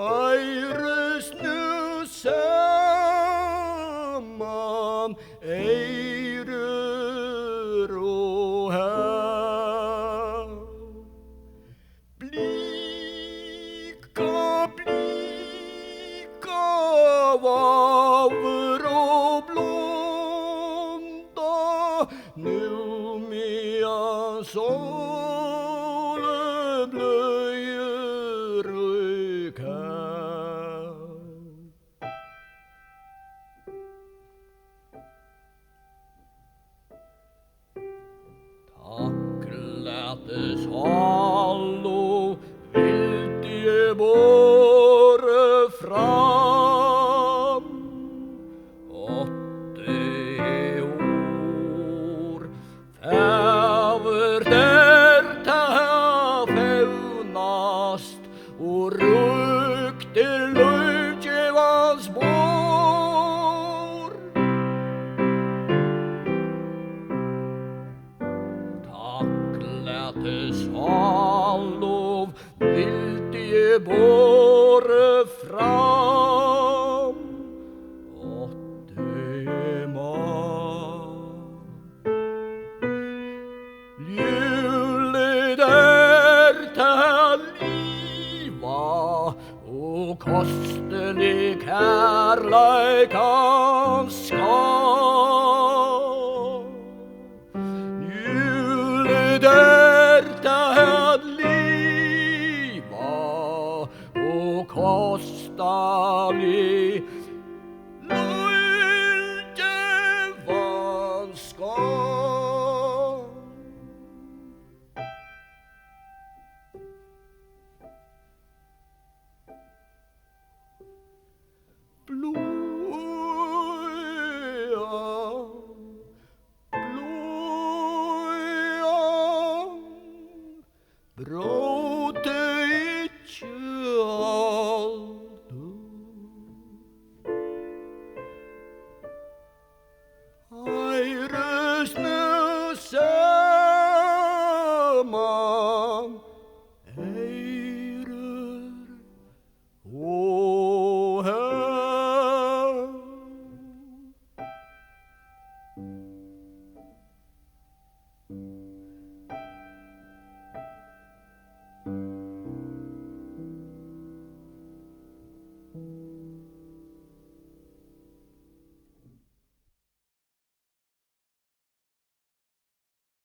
Eires nu samman eirer och här. Blika, blika vaver och blonda, nu med soleblöjor ryk här. Tacklätes hallo vilt je borre fram 80 år fäver der ta feunast och rykte löjtjevans bor. Tacklätes hallov vilt je borre fram 80 man. Julet är ta liva och kostelig kärlekans skal. Julet är ta liva och kostelig löjtjevans skal.